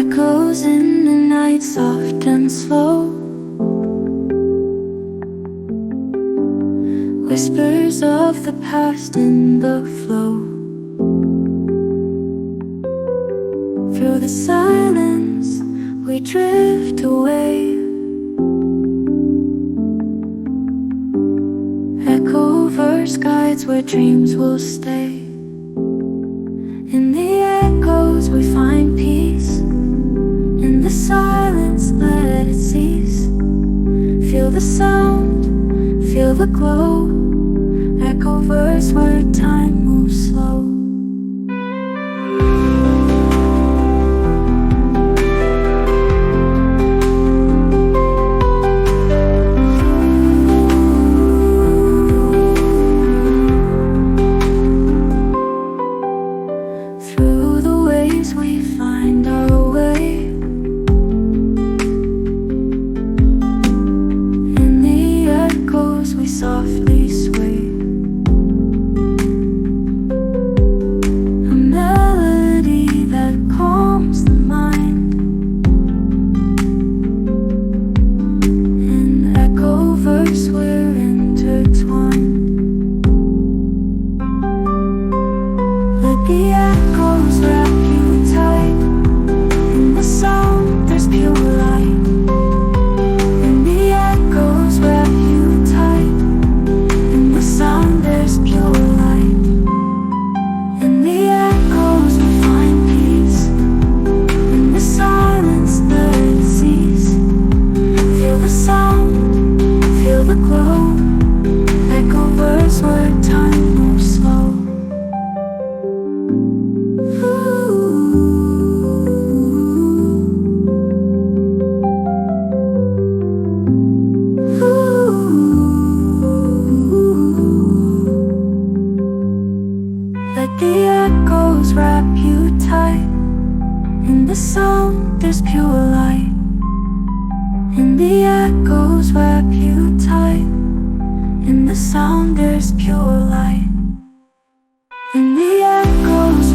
Echoes in the night, soft and slow. Whispers of the past in the flow. Through the silence we drift away. EchoVerse guides where dreams will stay. In the echoes we find peace. In the silence let it cease. Feel the sound, feel the glow. EchoVerse where time moves slow. Through the waves we find our way. In the echoes we softly sway. A melody that calms the mind. In EchoVerse we're intertwined. Let the echoes wrap you tight. In the sound there's pure light. In the echoes wrap you tight. In the sound there's pure light. In the echoes we find peace. In the silence let it cease. Feel the sound, feel the glow. EchoVerse where time moves slow. Let the echoes wrap you tight. In the sound there's pure light. In the echoes wrap you tight. In the sound there's pure light. In the echoes